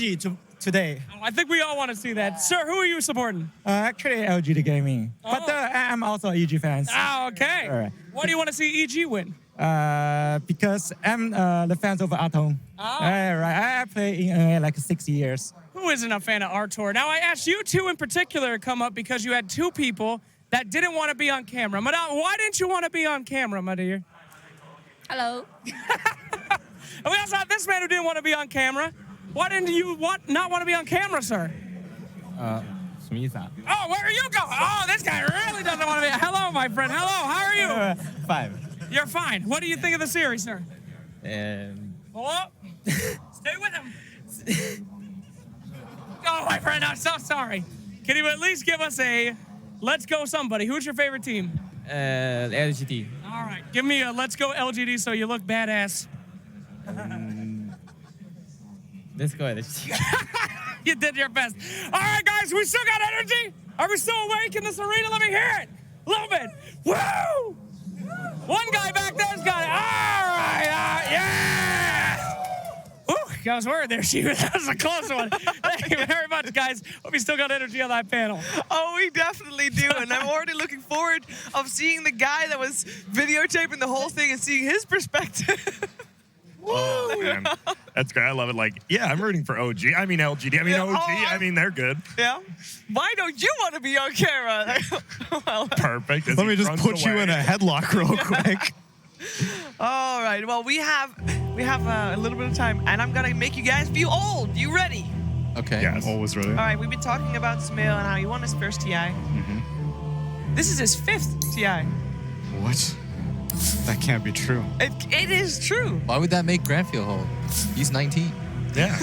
OG today. Oh, I think we all want to see that. Sir, who are you supporting? Actually, LG the gaming, but Oh. I'm also a EG fan. Oh, okay. All right. Why do you want to see EG win? Because I'm the fans of Atom. Oh. Right. I play in like 6 years. Who isn't a fan of Artor? Now, I asked you two in particular to come up because you had two people that didn't want to be on camera. Madame, why didn't you want to be on camera, my dear? Hello. And we also had this man who didn't want to be on camera. Why didn't you not want to be on camera, sir? 什么意思啊 Oh, where are you going? Oh, this guy really doesn't want to be. Hello, my friend. Hello, how are you? ？5. You're fine. What do you think of the series, sir? Hold up. Stay with him. Oh, my friend, I'm so sorry. Can you at least give us a let's go somebody? Who's your favorite team? LGD. All right, give me a let's go LGD so you look badass. Let's go LGD. You did your best. All right, guys, we still got energy. Are we still awake in this arena? Let me hear it. A little bit. Woo! One guy back there's got it. All right, yeah! Ooh, I was worried there, Shiva. That was a close one. Thank you very much, guys. Hope you still got energy on that panel. Oh, we definitely do. And I'm already looking forward of seeing the guy that was videotaping the whole thing and seeing his perspective. Oh, man. That's great. I love it. Like, yeah, I'm rooting for OG. I mean, LGD. I mean, OG. I mean, they're good. Yeah. Why don't you want to be on camera? Well, Perfect. As Let he me just runs put you away. in a headlock real quick. all right. Well, we have a little bit of time, and I'm gonna make you guys feel old. You ready? Okay. Yes. Always ready. All right. We've been talking about Smail and how he won his first TI. This is his 5th TI. What? That can't be true. It is true. Why would that make Grant feel old? He's 19. Yeah.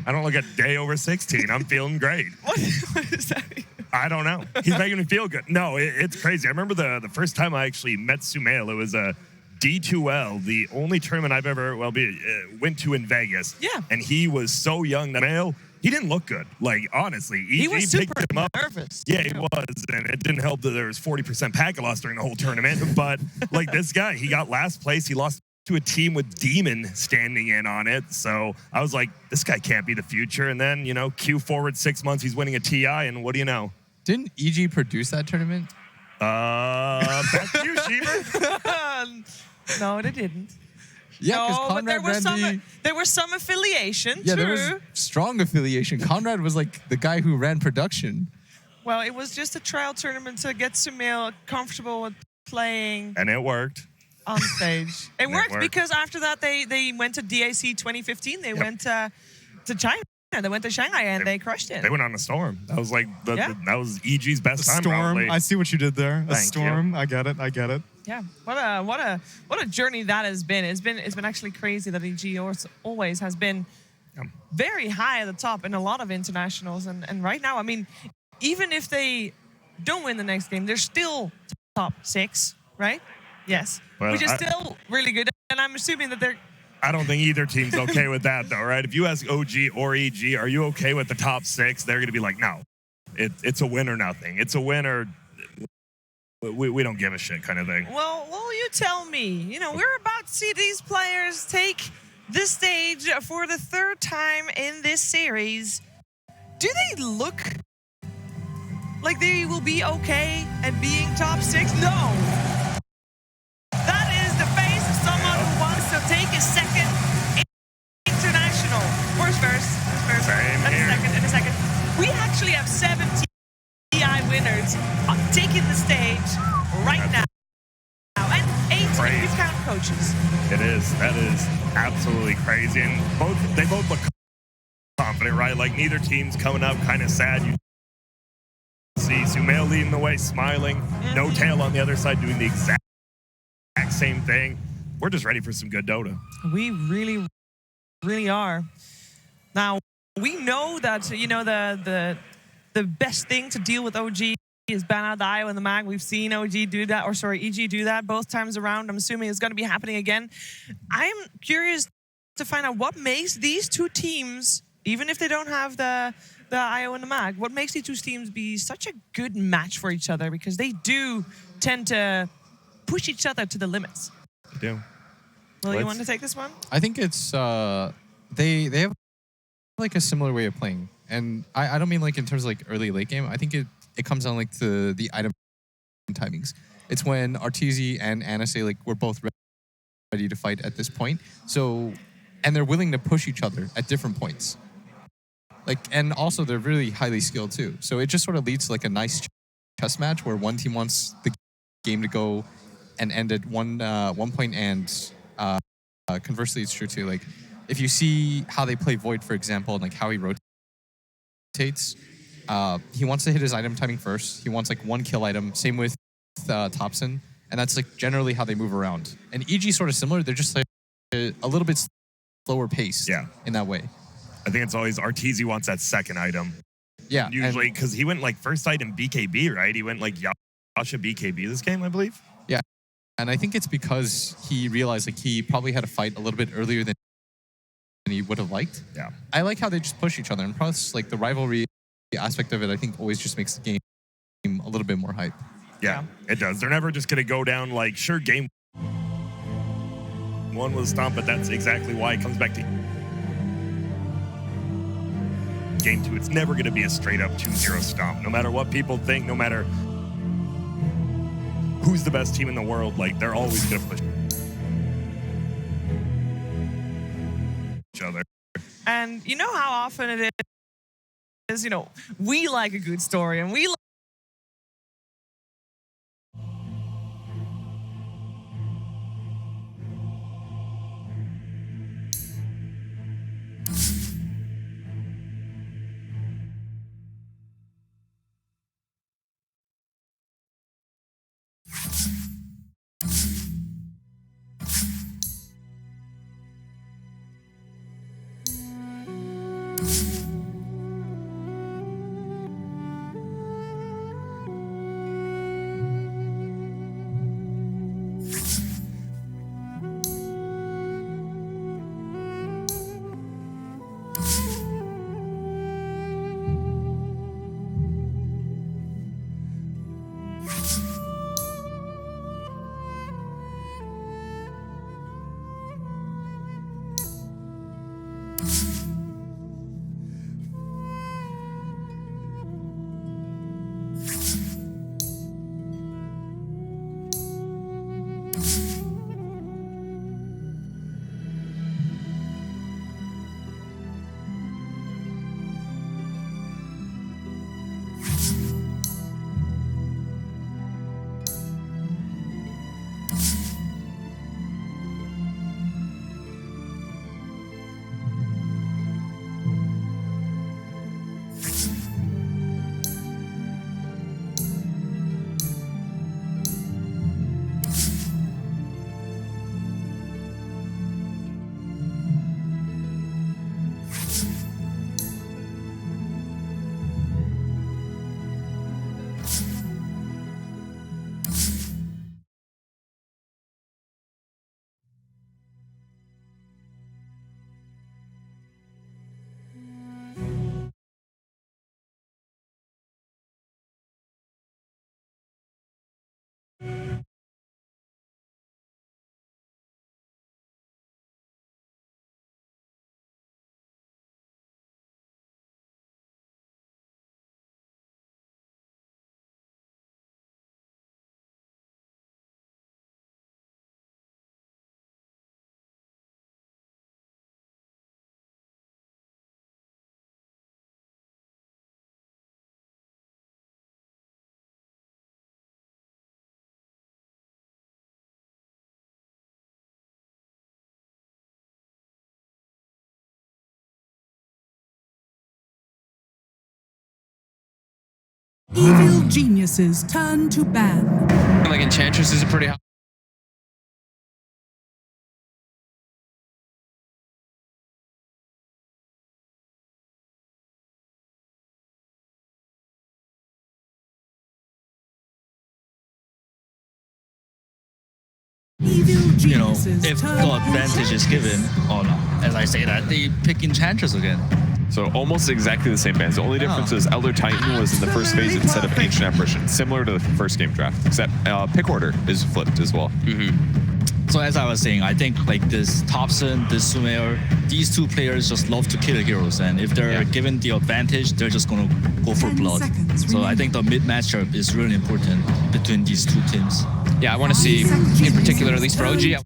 I don't look a day over 16. I'm feeling great. What does that mean? I don't know. He's making me feel good. No, it's crazy. I remember the first time I actually met Sumail. It was a D2L, the only tournament I've ever went to in Vegas. Yeah. And he was so young. Sumail, he didn't look good. Like, honestly. He was super picked him up. nervous. Yeah, he was. And it didn't help that there was 40% packet loss during the whole tournament. But, like, this guy, he got last place. He lost to a team with Demon standing in on it. So I was like, this guy can't be the future. And then, Q forward 6 months, he's winning a TI. And what do you know? Didn't EG produce that tournament? Back to you, Sheever. No, they didn't. Yeah, because No, but there Conrad was ran the... there was some affiliation. Yeah, true. there was strong affiliation. Conrad was like the guy who ran production. Well, it was just a trial tournament to get Sumail comfortable with playing And it worked. on stage. It It worked worked. because after that they went to DAC 2015. They went to China. They went to Shanghai and they crushed it. They went on a storm. That was like, Yeah. that was EG's best time. Storm. Probably. I see what you did there. A Thank storm. I get it. I get it. Yeah, what a journey that has been. It's been actually crazy that EG always has been very high at the top in a lot of internationals, and right now, I mean, even if they don't win the next game, they're still top 6, right? Yes, Well, which is still really good, and I'm assuming that they're. I don't think either team's okay with that, though, right? If you ask OG or EG, are you okay with the top 6? They're going to be like, no, it's a win or nothing. It's a win or we don't give a shit kind of thing. Well, you tell me. We're about to see these players take the stage for the 3rd time in this series. Do they look like they will be okay at being top 6? No. That is the face of someone who wants to take a second international. Where's first? Same And here. a second. We actually have 7 TI winners taking the stage right now. And 8 if Crazy. you count coaches. It is. That is absolutely crazy. And they both look confident, right? Like neither team's coming up kind of sad. You see Sumail leading the way, smiling. No Tail on the other side doing the exact same thing. We're just ready for some good Dota. We really, really are. Now, we know that, the best thing to deal with OG is ban out the IO and the MAG. We've seen EG do that both times around. I'm assuming it's going to be happening again. I'm curious to find out what makes these two teams, even if they don't have the IO and the MAG, what makes these two teams be such a good match for each other, because they do tend to push each other to the limits. They do. Will, you Let's- want to take this one? I think it's they have like a similar way of playing. And I don't mean like in terms of like early late game. I think it comes down like to the item timings. It's when Arteezy and Anase like we're both ready to fight at this point. So, and they're willing to push each other at different points. Like, and also they're really highly skilled too. So it just sort of leads to like a nice chess match where one team wants the game to go and end at one point, and conversely it's true too. Like if you see how they play Void, for example, and like how he rotates, he wants to hit his item timing first. He wants like one kill item. Same with Topson, and that's like generally how they move around. And EG sort of similar. They're just like a little bit slower paced. Yeah. In that way. I think it's always Arteezy wants that second item. Yeah. Usually, because he went like first item BKB, right? He went like Yasha BKB this game, I believe. Yeah. And I think it's because he realized like he probably had to fight a little bit earlier than he would have liked. Yeah. I like how they just push each other, and plus like the rivalry aspect of it, I think always just makes the game a little bit more hype. Yeah, it does. They're never just going to go down like, sure, game one was stomped, but that's exactly why it comes back to game two. It's never going to be a straight up 2-0 stomp. No matter what people think, no matter who's the best team in the world, like they're always going to push each other. And you know how often it is, you know, we like a good story, and we like Evil geniuses turn to ban. Like Enchantress is a pretty high. Evil geniuses if turn the advantage is given, or as I say that, they pick Enchantress again. So almost exactly the same bands. The only difference is Elder Titan was in the first phase instead of Ancient Apparition, similar to the first game draft, except pick order is flipped as well. So as I was saying, I think like this Thompson, this Sumail, these two players just love to kill heroes, and if they're given the advantage, they're just gonna go for 10 blood. seconds So I remaining. think the mid matchup is really important between these two teams. Yeah, I want to see, in particular, at least for OG,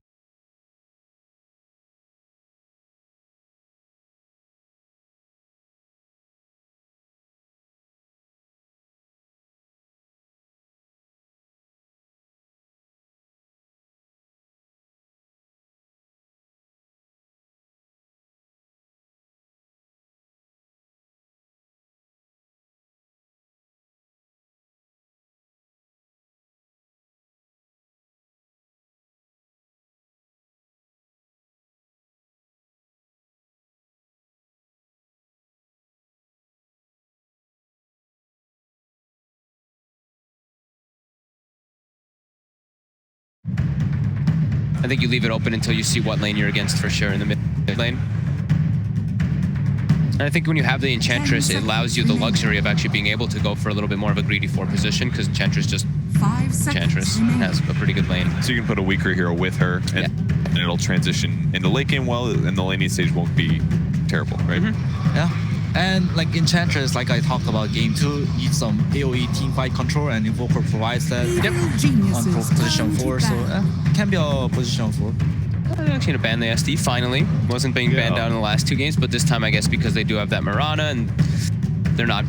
I think you leave it open until you see what lane you're against for sure in the mid lane. And I think when you have the Enchantress, it allows you the luxury of actually being able to go for a little bit more of a greedy 4 position, because Enchantress just 5 seconds Enchantress remaining. has a pretty good lane. So you can put a weaker hero with her, and it'll transition into late game well, and the laning stage won't be terrible, right? Yeah. And like Enchantress, like I talked about, game 2 needs some AoE teamfight control, and Invoker provides that on Geniuses position turn to 4, so battle. it can be a position 4. They're actually gonna ban the SD finally. Wasn't being banned out in the last 2 games, but this time I guess because they do have that Mirana and they're not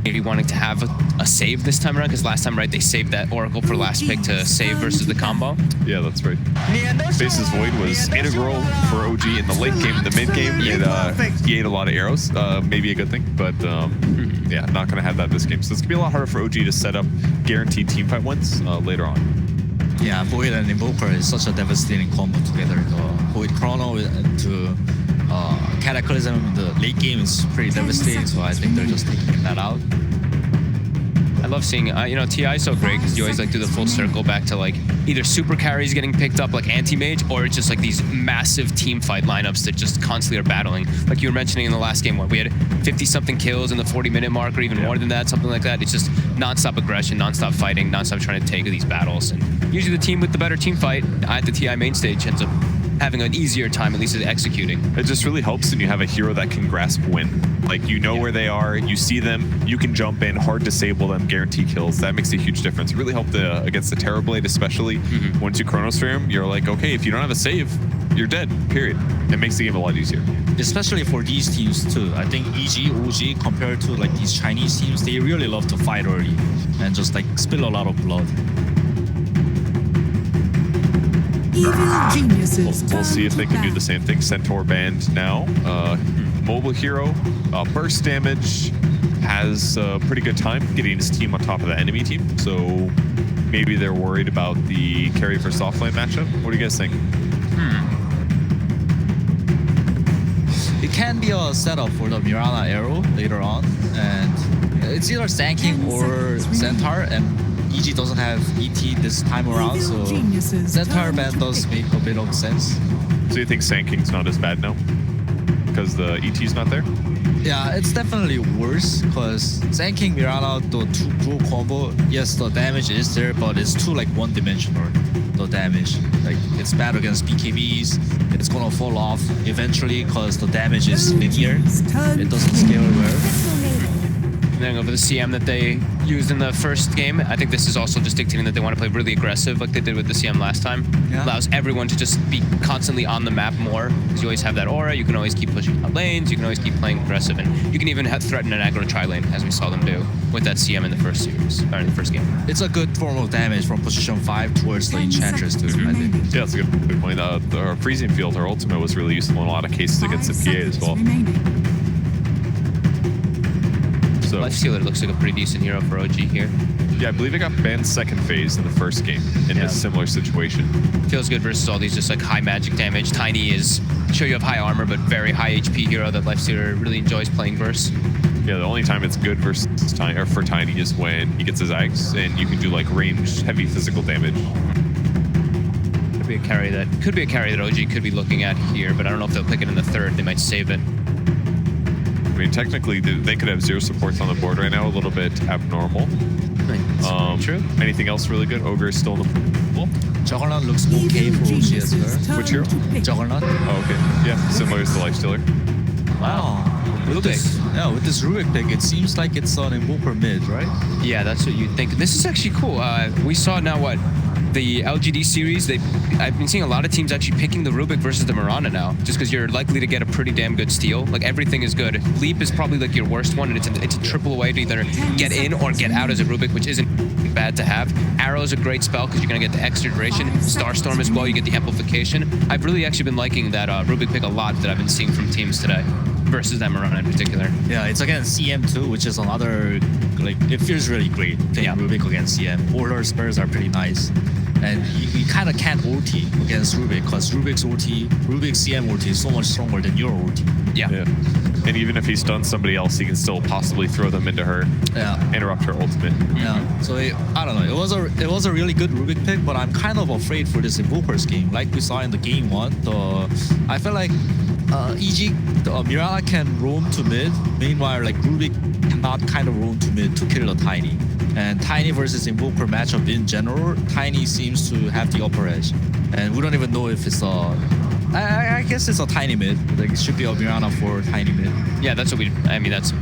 maybe wanting to have a save this time around, because last time, right, they saved that Oracle for last pick to save versus the combo. Yeah, that's right. Faceless Void was integral for OG in the late game. In the mid game, he ate a lot of arrows. Maybe a good thing, but yeah, not going to have that this game. So it's going to be a lot harder for OG to set up guaranteed teamfight wins later on. Yeah, Void and Invoker is such a devastating combo together. The Void Chrono to Cataclysm in the late game is pretty devastating, so I think they're just taking that out. I love seeing, you know, TI is so great because you always like do the full circle back to like either super carries getting picked up like anti-mage, or it's just like these massive team fight lineups that just constantly are battling. Like you were mentioning in the last game, we had 50-something kills in the 40-minute mark, or even more than that, something like that. It's just non-stop aggression, non-stop fighting, non-stop trying to take these battles. And usually the team with the better team fight at the TI main stage ends up having an easier time, at least at executing. It just really helps when you have a hero that can grasp win. Like, you know where they are, you see them, you can jump in, hard disable them, guarantee kills. That makes a huge difference. It really helped against the Terrorblade, especially. Once you Chronosphere him, you're like, okay, if you don't have a save, you're dead, period. It makes the game a lot easier. Especially for these teams too. I think EG, OG, compared to like these Chinese teams, they really love to fight early and just like spill a lot of blood. Evil geniuses. We'll see if they can do battle. the same thing. Centaur banned now. Mobile hero, burst damage, has a pretty good time getting his team on top of the enemy team. So maybe they're worried about the carry versus offlane matchup. What do you guys think? It can be a setup for the Mirana arrow later on, and it's either Sand King or Centaur, and EG doesn't have ET this time around, so Centaur ban does make a bit of sense. So you think Sand King's not as bad now? Because the ET's not there? Yeah, it's definitely worse, because Sand King Mirana, the 2-pro combo, yes, the damage is there, but it's too like one-dimensional, the damage. Like, it's bad against BKBs, it's gonna fall off eventually because the damage is linear, it doesn't scale well. And then over the CM that they used in the first game, I think this is also just dictating that they want to play really aggressive like they did with the CM last time. Yeah. Allows everyone to just be constantly on the map more, because you always have that aura, you can always keep pushing out lanes, you can always keep playing aggressive, and you can even threaten an aggro tri-lane, as we saw them do with that CM in the first series, or in the first game. It's a good form of damage from position 5 towards the Enchantress too, I think. Yeah, that's a good point. Our freezing field, our ultimate, was really useful in a lot of cases against the PA as well. So Lifestealer looks like a pretty decent hero for OG here. yeah, I believe it got banned second phase in the first game in a similar situation. Feels good versus all these just like high magic damage. Tiny is, sure you have high armor, but very high HP hero that Lifestealer really enjoys playing versus. Yeah, the only time it's good versus for Tiny is when he gets his Axe and you can do like ranged heavy physical damage. Could be a carry that OG could be looking at here, but I don't know if they'll pick it in the third. They might save it. I mean, technically, they could have 0 supports on the board right now, a little bit abnormal. True. Anything else really good? Ogre is still in the pool. Juggernaut looks okay for OG as well. Which hero? Juggernaut. Oh, okay. Yeah, similar to the Lifestealer. Wow. With this, yeah, with this Rubik pick, it seems like it's an Invoker mid, right? Yeah, that's what you'd think. This is actually cool. We saw now what? The LGD series, I've been seeing a lot of teams actually picking the Rubik versus the Mirana now, just because you're likely to get a pretty damn good steal. Like, everything is good. Leap is probably like your worst one, and it's a triple way to either get in or get out as a Rubik, which isn't bad to have. Arrow is a great spell because you're going to get the extra duration. Starstorm as well, you get the amplification. I've really actually been liking that Rubik pick a lot that I've been seeing from teams today versus that Mirana in particular. Yeah, it's against CM2, which is another, like, it feels really great playing Rubik against CM. Order spurs are pretty nice. And you kind of can't ulti against Rubik because Rubik's CM ulti is so much stronger than your ulti. Yeah. And even if he stuns somebody else, he can still possibly throw them into her, interrupt her ultimate. Yeah. So I don't know. It was a really good Rubik pick, but I'm kind of afraid for this Invokers game. Like we saw in the game one, I feel like Mirana can roam to mid. Meanwhile, like Rubik cannot kind of roam to mid to kill the Tiny. And Tiny versus Invoker matchup in general, Tiny seems to have the upper edge. And we don't even know if it's I guess it's a Tiny mid. Like, it should be a Mirana for Tiny mid. Yeah, that's what that's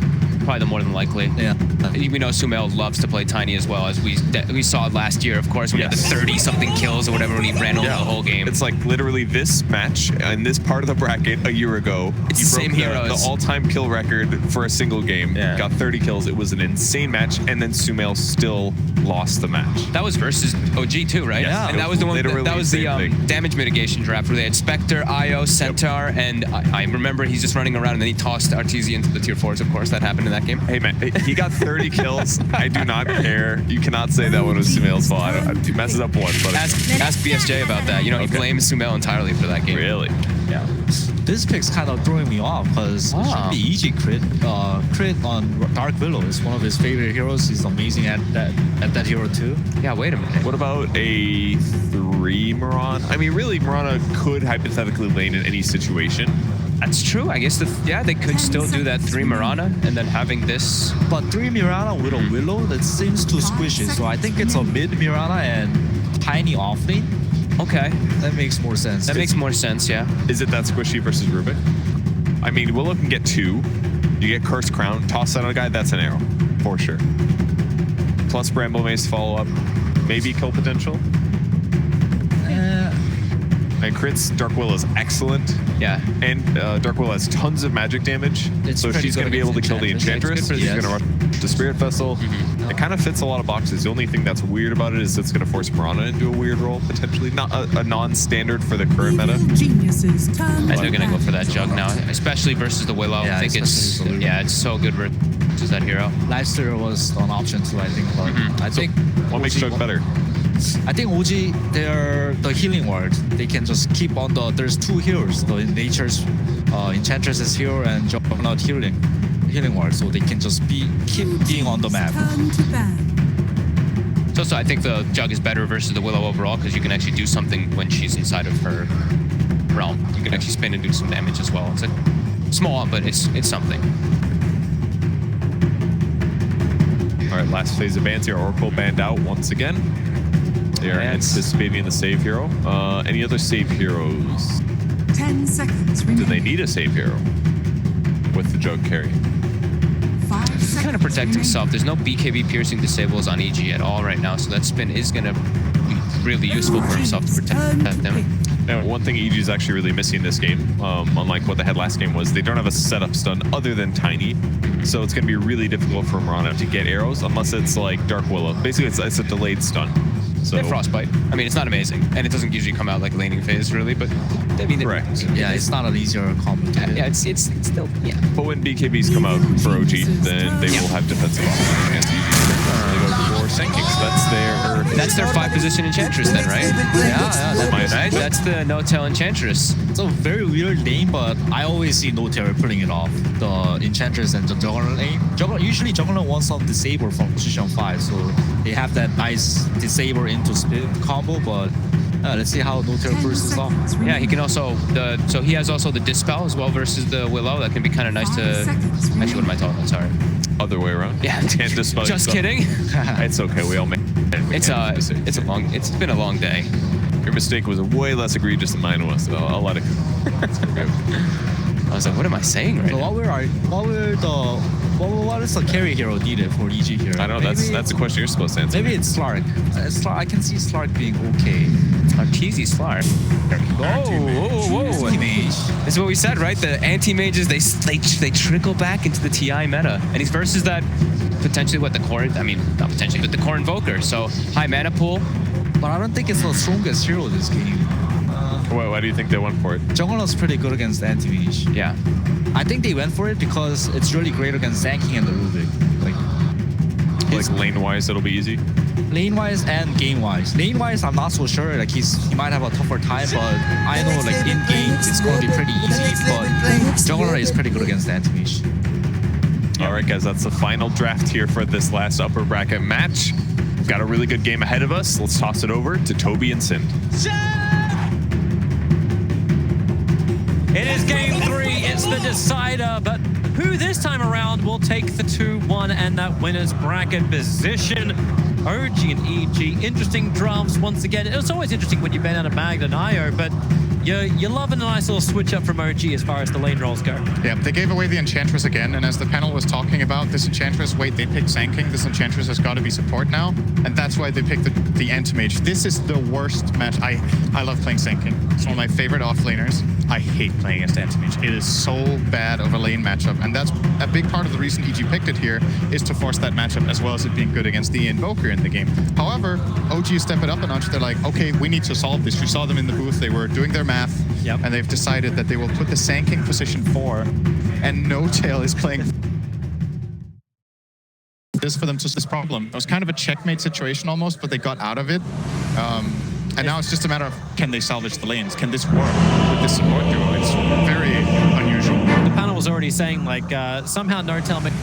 probably the more than likely. Yeah. We know Sumail loves to play Tiny as well, as we saw last year, of course, when he had the 30-something kills or whatever when he ran over the whole game. It's like literally this match in this part of the bracket a year ago. It's the same heroes. The all-time kill record for a single game. Yeah. Got 30 kills. It was an insane match, and then Sumail still lost the match. That was versus OG too, right? Yeah. And that was the one. That was the thing. damage mitigation draft where they had Spectre, Io, Centaur, and I remember he's just running around and then he tossed Arteezy into the tier 4s. Of course, that happened in that game. Hey man, he got 30 kills. I do not care. You cannot say that one was Sumail's fault. He messes up once, but ask BSJ about that. You know, he blames Sumail entirely for that game. Really? Yeah. This pick's kind of throwing me off because it should be easy crit. Crit on Dark Willow is one of his favorite heroes. He's amazing at that hero too. Yeah, wait a minute. What about a 3 Mirana? I mean, really, Mirana could hypothetically lane in any situation. That's true. I guess they could still do that 3 Mirana and then having this. But 3 Mirana with a Willow, that seems too squishy. So I think it's a mid Mirana and Tiny offlane. Okay. That makes more sense. That makes more sense, yeah. Is it that squishy versus Rubik? I mean, Willow can get 2. You get Cursed Crown, toss that on a guy, that's an arrow. For sure. Plus Bramble Mace follow-up. Maybe kill potential. And crits, Dark Willow is excellent. Yeah. And Dark Willow has tons of magic damage. So she's going to be able to kill the Enchantress. She's going to rush the Spirit Vessel. It kind of fits a lot of boxes. The only thing that's weird about it is it's going to force Mirana into a weird role, potentially. Not a non-standard for the current meta. I think they're going to go for that Jug now, especially versus the Willow. Yeah, I think it's so good versus that hero. Lifesteal was an option too, I think. But I think what makes Jug better? I think OG, they're the healing ward. They can just keep on there's 2 heroes, the Nature's Enchantress's hero and Juggernaut healing ward, so they can just keep being on the map. So I think the Jug is better versus the Willow overall because you can actually do something when she's inside of her realm. You can actually spin and do some damage as well. It's small, but it's something. All right, last phase of bans here. Oracle banned out once again. They are anticipating the save hero. Any other save heroes? 10 seconds remaining. Do they need a save hero with the Jug carry? 5 seconds. Kind of protect himself. There's no BKB piercing disables on EG at all right now, so that spin is going to be really useful for himself to protect them. Now, one thing EG is actually really missing this game, unlike what they had last game, was they don't have a setup stun other than Tiny. So it's going to be really difficult for Mirana to get arrows unless it's like Dark Willow. Basically, it's a delayed stun. So Frostbite. I mean, it's not amazing, and it doesn't usually come out like laning phase, really. But I mean, correct. Yeah, it's not an easier combo. Yeah, it's still But when BKBs come out for OG, then they will have defensive options against EG. They go for Sand Kings. That's their 5-position Enchantress, then, right? Yeah, that's the No-Tail Enchantress. It's a very weird name, but I always see No-Tail pulling it off. The Enchantress and the Juggernaut lane. Usually Juggernaut wants some disable from position 5, so they have that nice disable into spin combo, but Let's see how Notail versus off. Yeah, he can also so he has also the Dispel as well versus the Willow. That can be kind of nice to. Actually, what am I talking about? Sorry. Other way around. Yeah. Can't dispel Just yourself. kidding. It's okay. We all make. It's been a long day. Your mistake was way less egregious than mine was. So I'll let it go. It's gonna be okay. I was like, what am I saying right So now? what is the carry hero needed for EG here? I don't know. That's a question you're supposed to answer. Maybe it's Slark. I can see Slark being okay. Arteezy Slark. Whoa. Anti-mage. This is what we said, right? The anti-mages, they trickle back into the TI meta. And he's versus that potentially what the core, I mean, not potentially, but the core invoker. So high mana pool. But I don't think it's the strongest hero this game. Why do you think they went for it? Juggernaut's pretty good against anti-mage. Yeah. I think they went for it because it's really great against Zanking and the Rubik. Like lane-wise, it'll be easy. Lane-wise and game-wise. Lane-wise, I'm not so sure. Like he might have a tougher time, but I know like in game it's going to be pretty easy. But Juggernaut is pretty good against anti-mage. All right, guys, that's the final draft here for this last upper bracket match. Got a really good game ahead of us. Let's toss it over to Toby and Sind. It is game 3. It's the decider, but who this time around will take the 2-1 and that winner's bracket position? OG and EG, interesting drafts once again. It's always interesting when you ban out a Magda and IO, but you're loving a nice little switch up from OG as far as the lane rolls go. Yeah, they gave away the Enchantress again, and as the panel was talking about, this Enchantress, wait, they picked Zanking, this Enchantress has got to be support now, and that's why they picked the Anti-Mage. This is the worst match. I love playing Zanking. It's one of my favorite off-laners. I hate playing against Anti-Mage. It is so bad of a lane matchup, and that's a big part of the reason EG picked it here, is to force that matchup as well as it being good against the Invoker in the game. However, OG step it up a notch. They're like, okay, we need to solve this. We saw them in the booth. They were doing their math, and they've decided that they will put the Zanking position 4, and Notail is playing this for them to this problem. It was kind of a checkmate situation almost, but they got out of it. And now it's just a matter of, can they salvage the lanes? Can this work with this support duo? It's very unusual. The panel was already saying, like, somehow Notail makes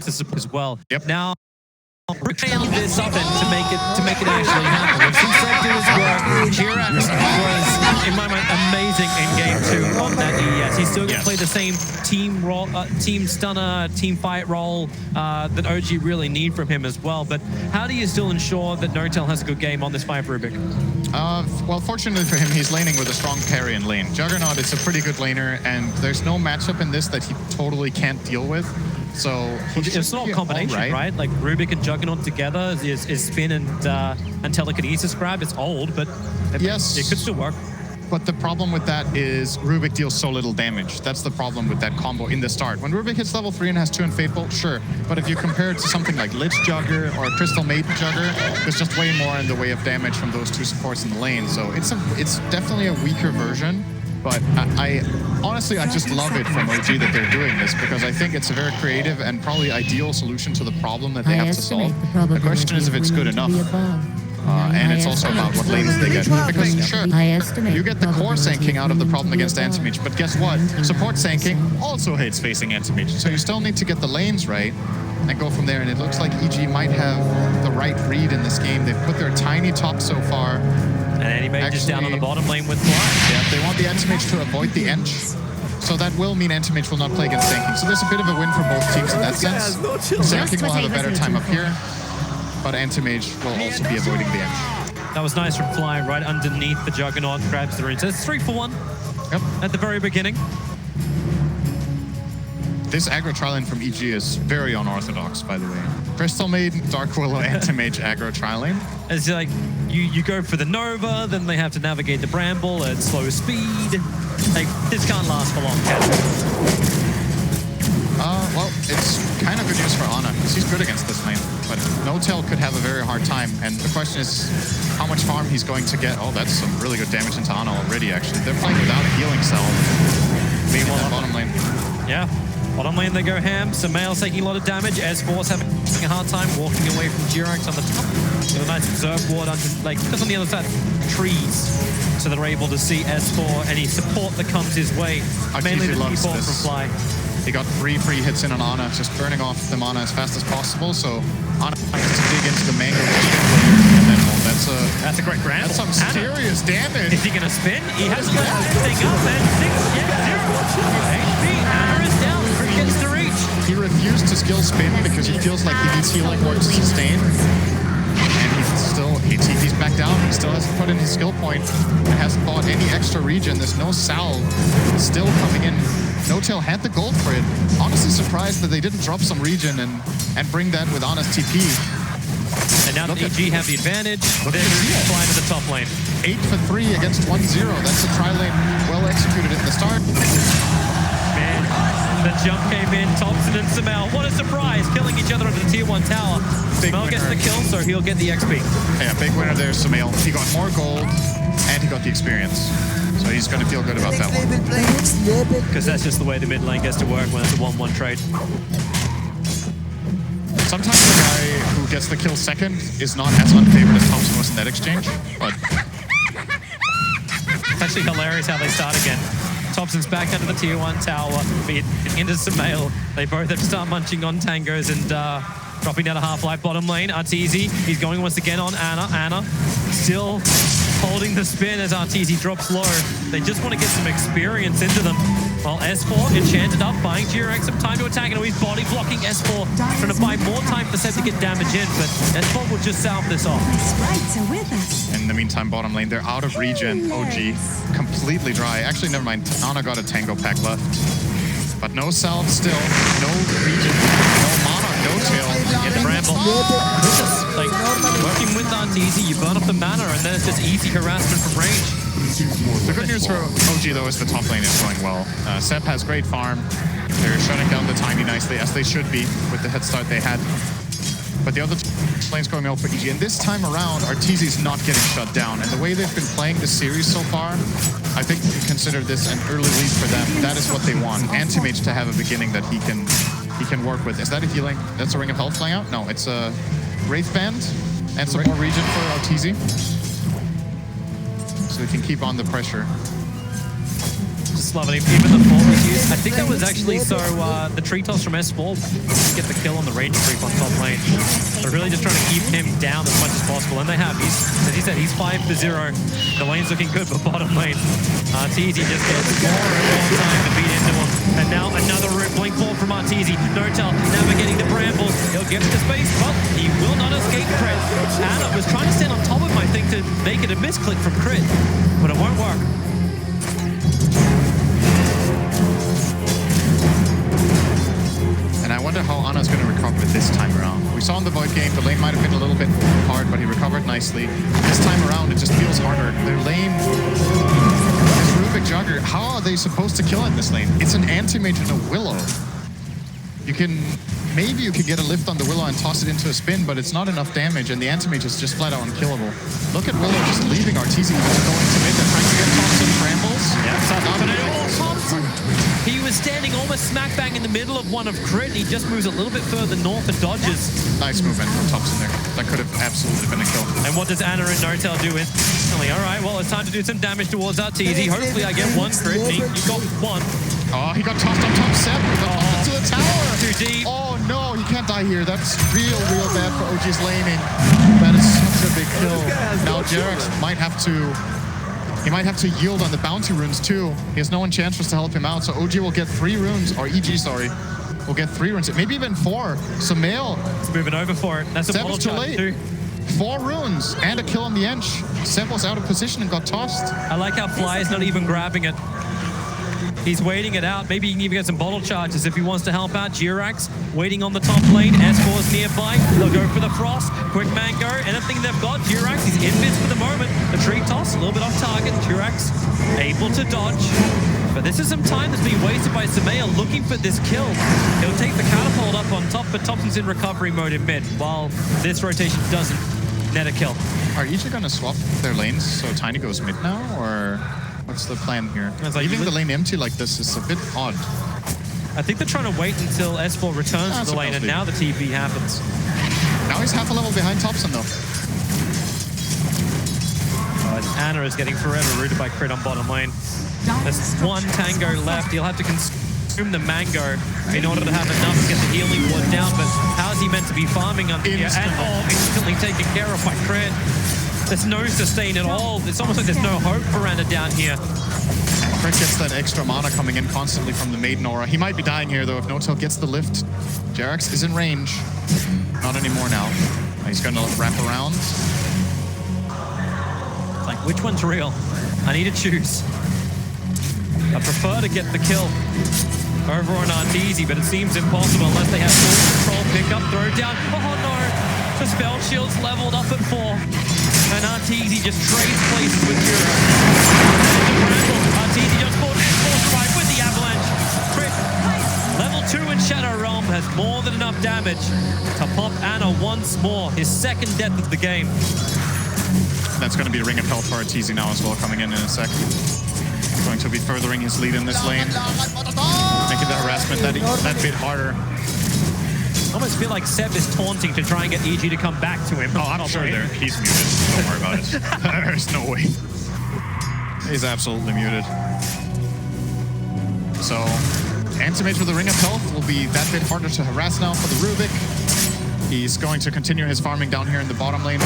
this as well. Yep. Now, bring this up and to make it actually happen. We've seen Seth do his work. Jirax was, in my mind, amazing in game 2 on that ES. He's still going to play the same team role, team stunner, team fight role that OG really need from him as well. But how do you still ensure that Notail has a good game on this fight for Rubik? Well, fortunately for him, he's laning with a strong parry in lane. Juggernaut is a pretty good laner, and there's no matchup in this that he totally can't deal with. So it's not a combination, right? Like Rubik and Juggernaut together is spin and telekinesis grab. It's old, but yes, it could still work. But the problem with that is Rubik deals so little damage. That's the problem with that combo in the start. When Rubik hits level 3 and has 2 in Fateful, sure. But if you compare it to something like Lich Jugger or Crystal Maiden Jugger, there's just way more in the way of damage from those two supports in the lane. So it's definitely a weaker version. But I honestly, I just love it from OG that they're doing this, because I think it's a very creative and probably ideal solution to the problem that they have to solve. The question is if it's good enough. And it's also about what lanes they get. Because sure, you get the core Zanking out of the problem against Anti-Mage, but guess what? Support Zanking also hates facing Anti-Mage. So you still need to get the lanes right and go from there. And it looks like EG might have the right read in this game. They've put their tiny top so far. And Anti-Mage is down on the bottom lane with Blind. Yeah, they want the Anti-Mage to avoid the Ench. So that will mean Anti-Mage will not play against Zanking. So there's a bit of a win for both teams in that sense. Zanking will have a better time up here, but Anti-Mage will also be avoiding the Ench. That was nice from Fly right underneath the Juggernaut, grabs the rune. So it's 3 for 1 at the very beginning. This aggro tri-lane from EG is very unorthodox, by the way. Crystal Maiden, Dark Willow, Anti-Mage aggro tri-lane. It's like, you go for the Nova, then they have to navigate the Bramble at slow speed. Like, this can't last for long, can it? Well, it's kind of good news for Ana, because he's good against this lane. But Notail could have a very hard time, and the question is how much farm he's going to get. Oh, that's some really good damage into Ana already, actually. They're playing without a healing cell. Meanwhile, bottom lane. Yeah. Bottom lane, they go ham. Samael's taking a lot of damage. S4's having a hard time walking away from Jirax on the top. With a nice observe ward under, like, just on the other side of trees. So they're able to see S4, any support that comes his way. Mainly the T4 from Fly. He got 3 free hits in on Ana, just burning off the mana as fast as possible. So Ana has to dig into the mango and then That's a great grab. That's some serious damage. Is he going to spin? He has to thing up and 6 HP. Anna is down. Crit gets the reach. He refused to skill spin because he feels like he needs healing more to sustain. And he's back down. He still hasn't put in his skill point and hasn't bought any extra regen. There's no salve still coming in. N0tail had the gold for it. Honestly surprised that they didn't drop some regen and bring that with Ana's TP. And now the EG have the advantage. They're flying to the top lane. 8 for 3 against 1-0. That's a tri-lane well executed at the start. Man, the jump came in. Thompson and Sumail. What a surprise. Killing each other under the tier 1 tower. Sumail gets the kill, so he'll get the XP. Yeah, big winner there, Sumail. He got more gold and he got the experience. So he's going to feel good about that one. Because that's just the way the mid lane gets to work when it's a 1-1 trade. Sometimes the guy who gets the kill second is not as unfavored as Thompson was in that exchange, but... It's actually hilarious how they start again. Thompson's back under the tier 1 tower, feed into Sumail. They both have to start munching on tangos and dropping down a half-life bottom lane. Arteezy, he's going once again on Ana. Ana still holding the spin as Arteezy drops low. They just want to get some experience into them. While S4 enchanted up, buying GRX some time to attack, and he's body blocking S4, trying to buy more time for Seb to get damage in, but S4 will just salve this off. In the meantime, bottom lane, they're out of regen. OG completely dry. Actually, never mind. Ana got a tango pack left. But no salve still, no regen, no mana, N0tail in the bramble. Like, working with Arteezy, you burn up the mana, and then it's just easy harassment from range. The good news for OG, though, is the top lane is going well. Seb has great farm. They're shutting down the Tiny nicely, as they should be, with the head start they had. But the other lane's going well for EG. And this time around, Arteezy's not getting shut down. And the way they've been playing the series so far, I think you can consider this an early lead for them. That is what they want. Anti-Mage to have a beginning that he can work with. Is that a healing? That's a Ring of Health flying out? No, it's a Wraith Band and some more regen for Arteezy. So he can keep on the pressure. Just loving it. Even the fall was used. I think that was actually so the tree toss from S4 get the kill on the range creep on top lane. They're really just trying to keep him down as much as possible, and they have. As he said, he's 5 for 0. The lane's looking good for bottom lane. Arteezy just gets more and more time to beat into him. And now another root blink fall from Arteezy. N0tail navigating the brambles. He'll get to space, but he will not escape Crit. Ana was trying to stand on top of him, I think, to make it a misclick from Crit, but it won't work. And I wonder how Ana's going to recover this time around. We saw in the Void game, the lane might have been a little bit hard, but he recovered nicely. This time around, it just feels harder. Their lane is Rubik Jugger. How are they supposed to kill in this lane? It's an anti-mage and a Willow. Maybe you could get a lift on the Willow and toss it into a spin, but it's not enough damage, and the anti-mage is just flat out unkillable. Look at Willow just leaving Arteezy, just going to mid and trying to get Thompson brambles. Thompson. He was standing almost smack bang in the middle of one of Crit. He just moves a little bit further north and dodges. Nice movement from Thompson there. That could have absolutely been a kill. And what does Ana and N0tail do instantly? All right, well, it's time to do some damage towards Arteezy. Hopefully I get one Crit. You got one. Oh, he got tossed on top 7 to the tower. Too deep. Oh no, he can't die here. That's real bad for OG's laning. That is such a big kill. Now JerAx might have to yield on the bounty runes too. He has no enchantress to help him out, so OG will get 3 runes, or EG, sorry, will get 3 runes, maybe even 4. Sumail. It's moving over for it. That's a bottle charge too. 4 runes and a kill on the Ench. Seb was out of position and got tossed. I like how Fly is not even grabbing it. He's waiting it out. Maybe he can even get some bottle charges if he wants to help out. JerAx waiting on the top lane. S4's nearby. They'll go for the Frost. Quick Mango. Anything they've got. JerAx, he's invis for the moment. The tree toss, a little bit off target. JerAx able to dodge. But this is some time that's being wasted by Sumail looking for this kill. He'll take the catapult up on top, but Thompson's in recovery mode in mid, while this rotation doesn't net a kill. Are EG going to swap their lanes so Tiny goes mid now, or what's the plan here? Like leaving the lane empty like this is a bit odd. I think they're trying to wait until S4 returns to the lane, and now the TP happens. Now he's half a level behind Thompson, though. Ana is getting forever rooted by Crit on bottom lane. There's one tango left. He'll have to consume the mango in order to have enough to get the healing ward down, but how's he meant to be farming under here? And instantly taken care of by Crit. There's no sustain at all. It's almost like there's no hope for Randa down here. Crit gets that extra mana coming in constantly from the Maiden Aura. He might be dying here, though, if N0tail gets the lift. JerAx is in range. Not anymore now. He's going to wrap around. Like, which one's real? I need to choose. I prefer to get the kill over on Arteezy, but it seems impossible unless they have full control. Pick up, throw down. Oh no! The spell shield's leveled up at 4. And Arteezy just trades places with Jura. Arteezy just fought strike with the avalanche. Crit. Level 2 in Shadow Realm has more than enough damage to pop Ana once more. His second death of the game. That's going to be Ring of Health for Arteezy now as well, coming in a sec. Going to be furthering his lead in this lane. Making the harassment that bit harder. I almost feel like Seb is taunting to try and get EG to come back to him. Oh, I'm sure he's muted. Don't worry about it. There's no way. He's absolutely muted. So, Anti-Mage with the Ring of Health will be that bit harder to harass now for the Rubik. He's going to continue his farming down here in the bottom lane.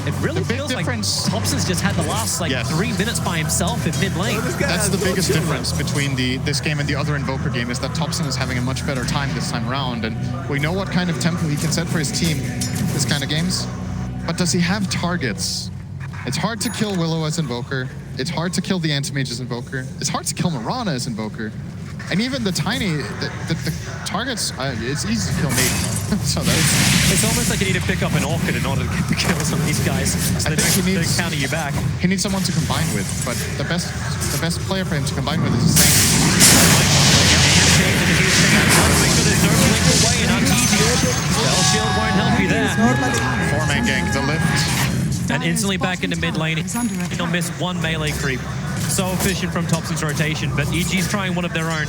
It really feels like Topson's just had the last 3 minutes by himself in mid lane. That's the biggest difference between this game and the other Invoker game, is that Topson is having a much better time this time around, and we know what kind of tempo he can set for his team this kind of games. But does he have targets? It's hard to kill Willow as Invoker. It's hard to kill the Anti-Mage as Invoker. It's hard to kill Mirana as Invoker. And even the tiny, the targets, it's easy to kill Maiden. So it's almost like you need to pick up an Orchid in order to get the kills on these guys. So they don't counter you back. He needs someone to combine with, but the best player for him to combine with is the same. Spell shield won't help you there. 4-man gank, the lift. And instantly back into mid lane. He'll miss 1 melee creep. So efficient from Topson's rotation, but EG's trying one of their own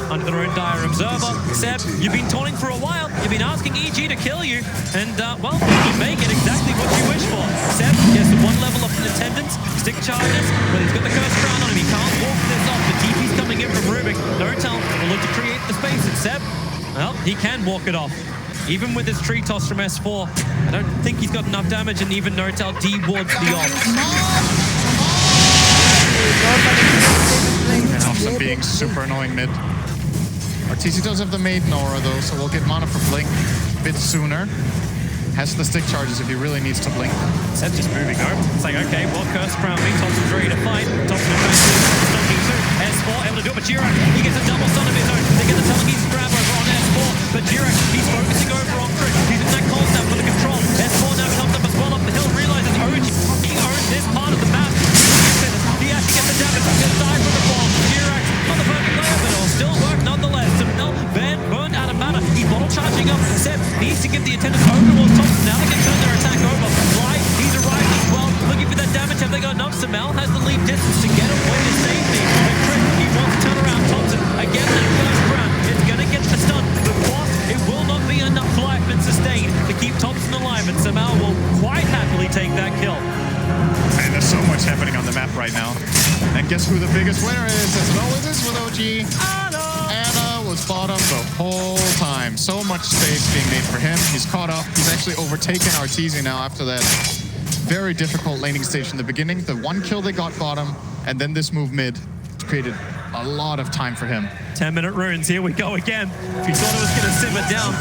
under their own dire observer. Seb, you've been taunting for a while. You've been asking EG to kill you, and well, you may get exactly what you wish for. Seb gets the 1 level up in attendance, stick charges, but he's got the Curse Crown on him. He can't walk this off. The TP's coming in from Rubik. N0tail will look to create the space, and Seb, well, he can walk it off. Even with his tree toss from S4, I don't think he's got enough damage, and even N0tail de-wards the off. And also being super annoying mid. Arteezy does have the Maiden Aura though, so we'll get mana for Blink a bit sooner. Has the stick charges if he really needs to blink. Seb's just moving though. It's like, okay, well, Curse Crown me. Topson's ready to fight. Topson advances. S4 able to do it, but JerAx, he gets a double stun of his own. They get the telekinesis grab over on S4, but JerAx, he's focusing over on Crit. He's in that cold snap for the control. S4 now comes up as well up the hill, realizes OG, he owns this part of the map. He actually gets the damage, he's gonna die from the fall. JerAx on the perfect layer, but it'll still work nonetheless. So now, Van burned out of mana. He's bottle charging up. Seb needs to give the attendance over towards Topson. Now they can turn their attack over. Fly, he's arrived as well, looking for that damage. Have they got enough? Samel has the lead distance to get away to safety. But Crit, he wants to turn around Topson. Again, that first round, it's gonna get the stun. The boss, it will not be enough life and sustain to keep Topson alive, and Samel will quite happily take that kill. And there's so much happening on the map right now. And guess who the biggest winner is? As it always is with OG. Ana was bottom the whole time. So much space being made for him. He's caught up. He's actually overtaken Arteezy now after that very difficult laning stage in the beginning. The 1 kill they got bottom, and then this move mid created a lot of time for him. 10-minute runes, here we go again. If you thought it was going to simmer down,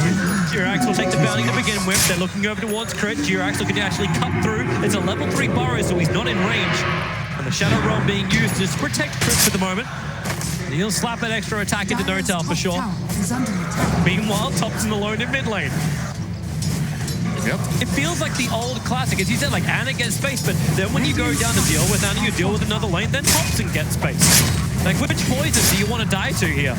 JerAx will take the bounty to begin with. They're looking over towards Crit. JerAx looking to actually cut through. It's a level 3 burrow, so he's not in range. And the Shadow Realm being used to just protect Crit for the moment. And he'll slap that extra attack into N0tail for sure. Meanwhile, Topson alone in mid lane. Yep. It feels like the old classic, as you said, like Ana gets space, but then when you go down to deal with Ana, you deal with another lane, then Topson gets space. Like, which poison do you want to die to here?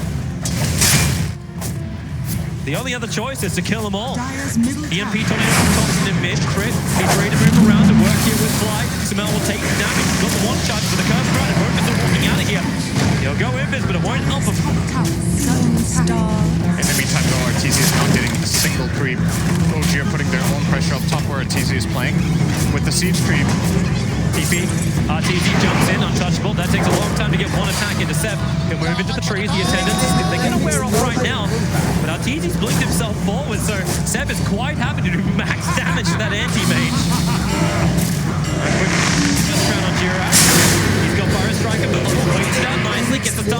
The only other choice is to kill them all. EMP tornado from Topson in mid. Crit, he's ready to move around and work here with Fly. Samel will take the damage. He's got the 1 charge for the Curse Crown, and Rokas are walking out of here. He'll go invis, but it won't help him. In the meantime, though, Arteezy is not getting a single creep. OG are putting their own pressure up top where Arteezy is playing. With the siege creep, TP, Arteezy jumps in, untouchable. That takes a long time to get 1 attack into Seb. He'll move into the trees, the attendants. They're going to wear off right now. But Arteezy's blinked himself forward, so Seb is quite happy to do max damage to that anti-mage.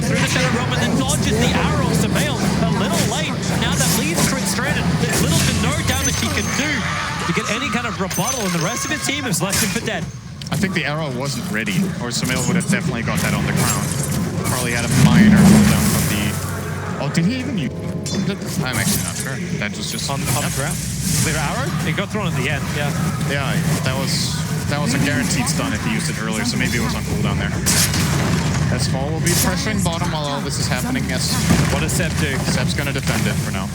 through the Shadow Realm and then dodges the arrows to Mail a little late. Now that leaves Crit stranded. There's little to no damage he can do to get any kind of rebuttal, and the rest of his team has left him for dead. I think the arrow wasn't ready, or Sumail would have definitely got that on the ground. Probably had a minor cooldown from the... Oh, did he even use it? I'm actually not sure. That was just on the ground. Clear arrow? It got thrown at the end, yeah. Yeah, that was a guaranteed stun if he used it earlier, so maybe it was on cooldown there. S4 will be pressuring bottom while all this is happening. Yes. What does Seb do? Seb's gonna defend it for now.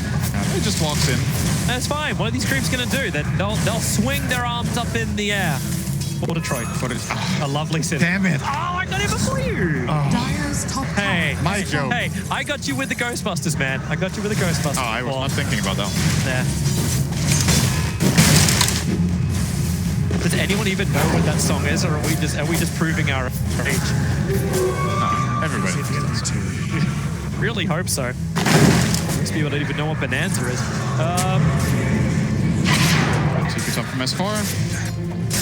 He just walks in. That's fine. What are these creeps gonna do? They'll swing their arms up in the air. For Detroit. A lovely city. Damn it. Oh, I got it before you. Oh. Hey. My joke. Hey, I got you with the Ghostbusters, man. I got you with the Ghostbusters. Oh, I was not thinking about that. Yeah. Does anyone even know what that song is, or are we just proving our age? Everybody knows that song. Really hope so. Most people don't even know what Bonanza is. TP's up from S4.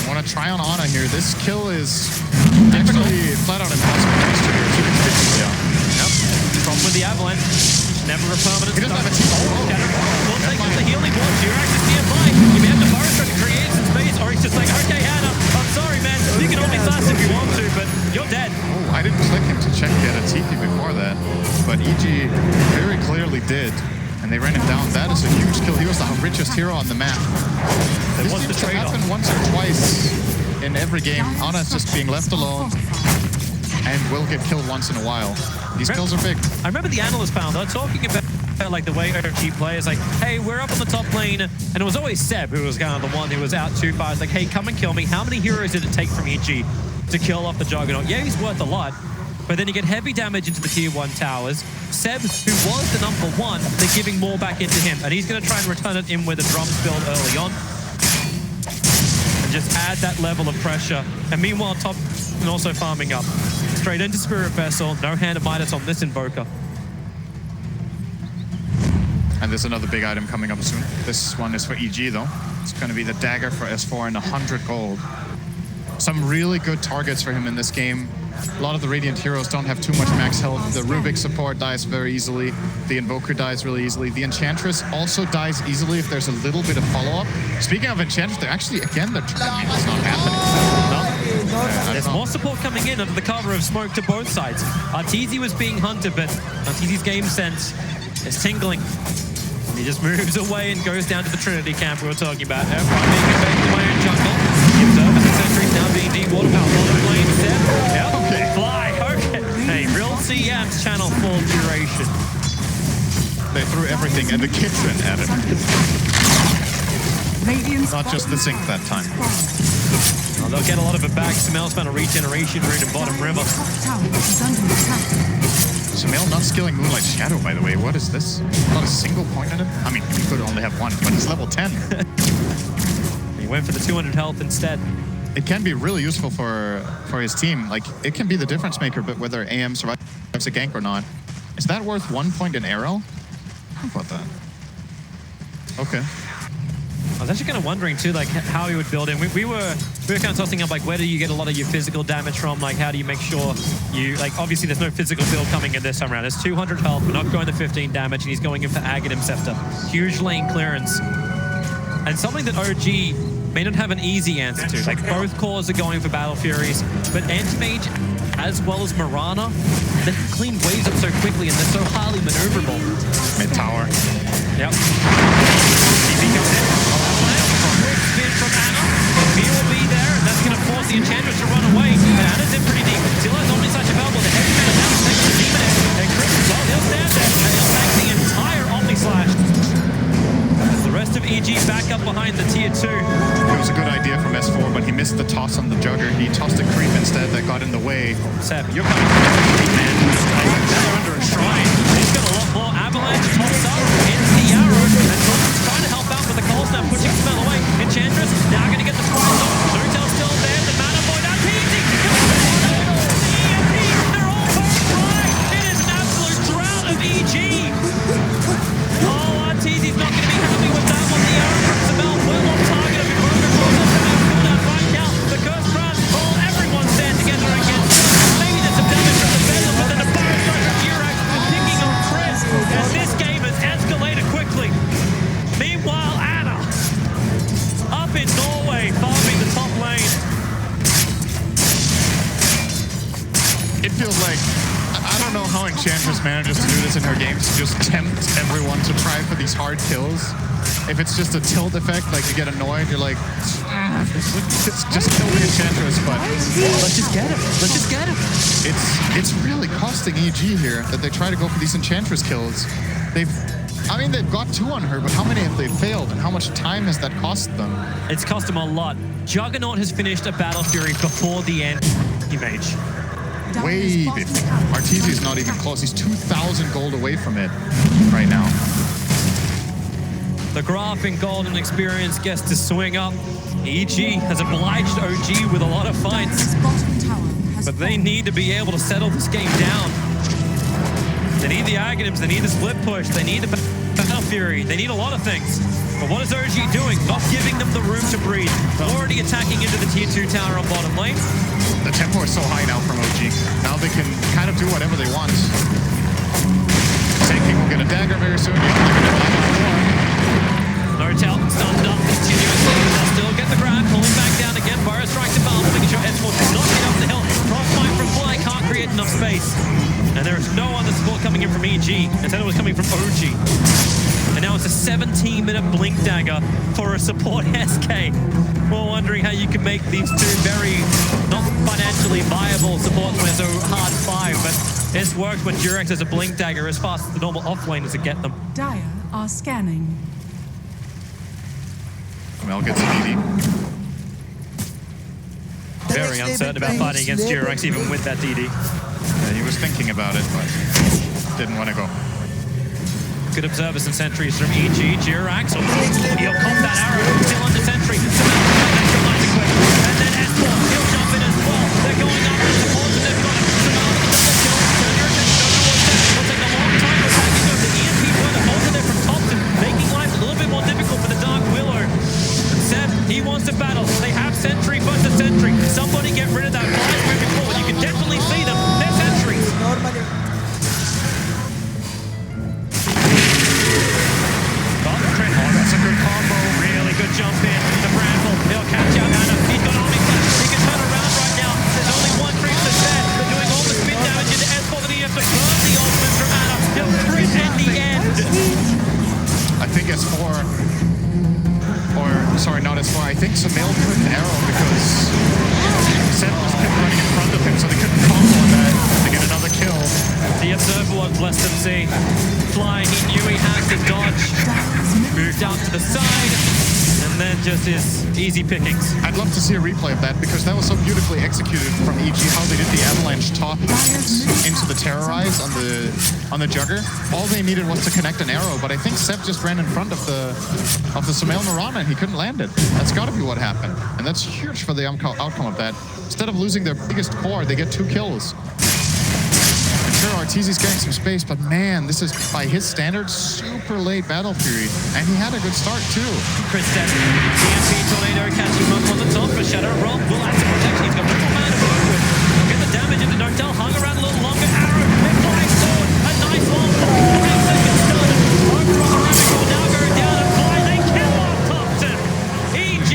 I want to try on Ana here. This kill is actually flat out impossible next to her. She can fit it down. Yep. Problem with the Avalanche. Never a permanent. He doesn't have a team. We'll take the healing ward. Jirax is nearby. You may have to forest try to create some space, or he's just like, okay, Hannah, I'm sorry, man. You can only fast if you want to, but you're dead. Oh, I didn't click him to check he had a TP before that, but EG very clearly did. And they ran him down. That is a huge kill. He was the richest hero on the map. This seems to happen once or twice in every game. Ana's just being left alone and will get killed once in a while. These kills are big. I remember the analyst panel, they're talking about like the way OG players like, hey, we're up on the top lane, and it was always Seb who was kind of the one who was out too far. It's like, hey, come and kill me. How many heroes did it take from EG to kill off the Juggernaut? Yeah, he's worth a lot, but then you get heavy damage into the tier 1 towers. Seb, who was the #1, they're giving more back into him, and he's going to try and return it in with a drums build early on and just add that level of pressure. And meanwhile, top and also farming up. Straight into Spirit Vessel, no Hand of Midas on this Invoker. And there's another big item coming up soon. This one is for EG though. It's going to be the dagger for S4 and 100 gold. Some really good targets for him in this game. A lot of the Radiant heroes don't have too much max health. The Rubik support dies very easily. The Invoker dies really easily. The Enchantress also dies easily if there's a little bit of follow-up. Speaking of Enchantress, they're actually, again, they're trying. It's not happening. No. There's more support coming in under the cover of smoke to both sides. Arteezy was being hunted, but Arteezy's game sense is tingling. He just moves away and goes down to the Trinity camp we were talking about. Everyone being affected by own jungle. Gives over the sentries now being dewatered out. Lot of blame set. Yep. Okay. Fly. Okay. Hey, real CM's channel full duration. They threw everything in the kitchen at him. Not just the sink that time. Well, they'll get a lot of it back. Sumail's found a regeneration rune in bottom river. Sumail not skilling Moonlight Shadow, by the way. What is this? Not a single point in it? I mean, he could only have one, but he's level 10. He went for the 200 health instead. It can be really useful for his team. Like, it can be the difference maker, but whether AM survives a gank or not. Is that worth 1 point in arrow? How about that? Okay. I was actually kind of wondering too, like how he would build in. We were kind of tossing up like, where do you get a lot of your physical damage from? Like, how do you make sure you like? Obviously, there's no physical build coming in this time around. There's 200 health. We're not going to 15 damage, and he's going in for Aghanim Scepter. Huge lane clearance, and something that OG may not have an easy answer to. Like, both cores are going for Battle Furies, but Anti-Mage as well as Mirana, they clean waves up so quickly, and they're so highly maneuverable. Mid tower. Yep. TP comes in. Spin from Ana. Fear will be there, and that's going to force the Enchantress to run away. And Ana's in pretty deep. Still has Omnislash available. The heavy man now takes the Demon in. And Chris, well, he'll stand there, and he'll take the entire Omnislash. As the rest of EG back up behind the tier 2. It was a good idea from S4, but he missed the toss on the Jugger. He tossed a creep instead that got in the way. Seb, you're coming from the man. They're under a shrine. He's got a lot more Avalanche. Tops up. Hits the arrow. And Thompson's trying to help out with the cold snap, pushing Spell away. Enchantress now going to get the shrine off. Lutel's still there. The Mana Boy now peeking. They're all both right. It is an absolute drought of EG. Oh, Arteezy's not going to be happy with that one. The arrow from Sumail well on target of Invoker. Pull that fight now. The Curse Brand. Oh, everyone's there together again. Maybe there's some damage from the Venom, but then the Fire Strike from Enchantress manages to do this in her games to just tempt everyone to try for these hard kills. If it's just a tilt effect, like you get annoyed, you're like, it's just kill the Enchantress, but Let's just get him. Let's just get him. it's really costing EG here that they try to go for these Enchantress kills. They've got 2 on her, but how many have they failed, and how much time has that cost them? It's cost him a lot. Juggernaut has finished a Battle Fury before the end. Mage. Way before. Arteezy's not even close. He's 2,000 gold away from it right now. The graph in golden experience gets to swing up. EG has obliged OG with a lot of fights, but they need to be able to settle this game down. They need the Aghanims, they need the split push, they need the Battle Fury, they need a lot of things. But what is OG doing? Not giving them the room to breathe. Already attacking into the tier 2 tower on bottom lane. The tempo is so high now from OG. Now they can kind of do whatever they want. Sand King will get a dagger very soon. Nortel stunned up continuously. They'll still get the grab, pulling back down again. Burrow strike to Balm, making sure Edgeworth does not get up the hill. Frostbite from Fly can't create enough space. And there is no other support coming in from EG. Instead it was coming from OG. And now it's a 17-minute blink dagger for a support SK. We're wondering how you can make these 2 very not financially viable supports when it's a hard 5, but this works when Durex has a blink dagger as fast as the normal offlaners to get them. Dire are scanning. Mel gets a DD. Very uncertain about fighting against Durex even with that DD. Yeah, he was thinking about it, but didn't want to go. Good observers and sentries from EG. Durex, he'll combat arrow, still under sentry. And then Esport, he'll jump in as well. They're going up and supports, and they've got him. Will take a long time to attack him. The EMP were the bolted there from Thompson, making life a little bit more difficult for the Dark Willow. Seb, he wants to battle. They have sentry versus sentry. Somebody get rid of that flash moving forward. You can definitely see them. They're sentries. That's a good combo. Really good jump in. The Bramble. He'll catch out Anna. He's got Omni Flash. He can turn around right now. There's only one creep that's there. They're doing all the spin damage into S4 that he has to burn the ultimate from Anna. He'll crit in the end. I think S4, or sorry, not S4, I think Sumail put an arrow because Seb was running in front of him, so they couldn't combo on that to get another kill. The observer was blessed to see. Fly, he knew he had to dodge. Moved out to the side, and then just his easy pickings. I'd love to see a replay of that because that was so beautifully executed from EG, how they did the avalanche top into the terrorize on the jugger. All they needed was to connect an arrow, but I think Seb just ran in front of the Sumail Mirana and he couldn't land it. That's got to be what happened, and that's huge for the outcome of that. Instead of losing their biggest core, they get 2 kills. Sure, Arteezy's getting some space, but man, this is, by his standards, super late Battle Fury. And he had a good start, too. Chris Depp, EMP Tornado catching him up on the top for Shadow Roll. Will add some protection. He's got one more man to work with. Get the damage into Nortel, hung around a little longer. Arrow, and Fly sword, a nice one. 3 seconds started. Over on the Rabbit will now go down and Fly. They kill off Thompson. EG,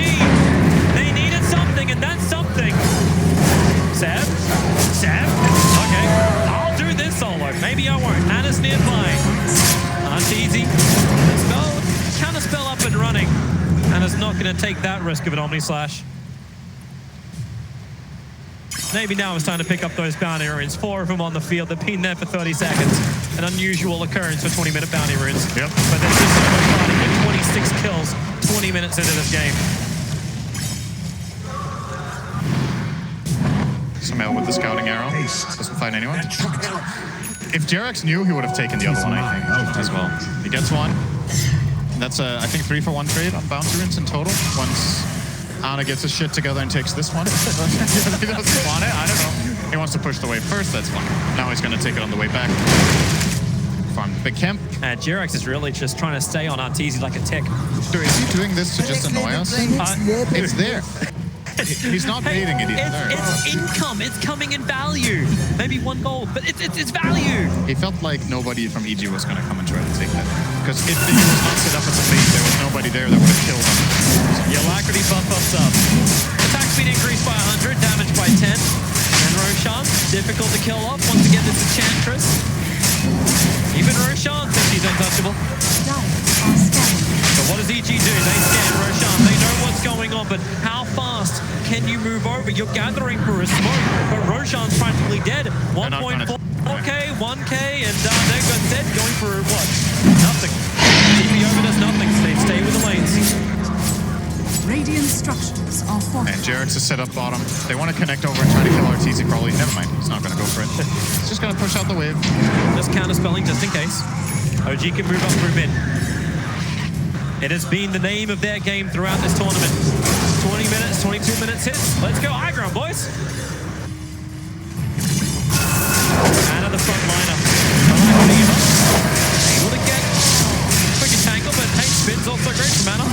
they needed something, and that's something. Seb? Okay. Solo. Maybe I won't. Anna's nearby. Arteezy. Counterspell up and running. Anna's not going to take that risk of an Omni Slash. Maybe now it's time to pick up those bounty runes. 4 of them on the field. They've been there for 30 seconds. An unusual occurrence for 20-minute bounty runes. Yep. But they're just starting with 26 kills 20 minutes into this game. Sumail with the scouting arrow. Doesn't find anyone. If Jerax knew, he would have taken the other one, I think, as well. He gets one. That's I think 3 for 1 trade on bounty runes in total. Once Ana gets his shit together and takes this one. He doesn't want it, I don't know. He wants to push the wave first, that's fine. Now he's going to take it on the way back. Farm the big camp. And Jerax is really just trying to stay on Arteezy like a tick. Dude, is he doing this to just annoy us? It's there. He's not baiting it either. It's income. It's coming in value. Maybe 1 gold, but it's value. He felt like nobody from EG was going to come and try to take that. Because if he was not set up as a bait, there was nobody there that would have killed him. Your Alacrity buff ups up. Attack speed increased by 100, damage by 10. And Roshan, difficult to kill off. Once again, this Enchantress. Even Roshan thinks he's untouchable. So what does EG do? They scan Roshan. They know what's going on, but how fast can you move over? You're gathering for a smoke, but Roshan's practically dead. 1.4K, 1K, and they're dead, going for what? Nothing. TP over does nothing. They stay with the lanes. Radiant structures are fortified. And Jarek's is set up bottom. They want to connect over and try to kill RTZ probably. Never mind. He's not going to go for it. He's just going to push out the wave. Just counterspelling just in case. OG can move up through mid. It has been the name of their game throughout this tournament. 20 minutes, 22 minutes hits. Let's go high ground, boys. Out of the front lineup. Able to get quick tangle, but hey, spin's also great for Mana.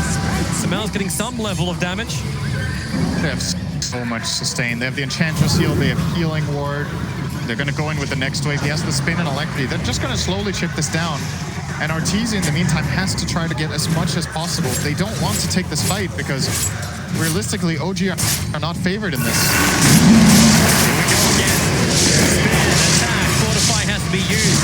Samel's getting some level of damage. They have so much sustain. They have the Enchantress heal. They have Healing Ward. They're going to go in with the next wave. He has the spin and Electricity. They're just going to slowly chip this down. And Arteezy, in the meantime, has to try to get as much as possible. They don't want to take this fight because, realistically, OG are not favored in this. Here we go again. Spin, attack, Fortify has to be used.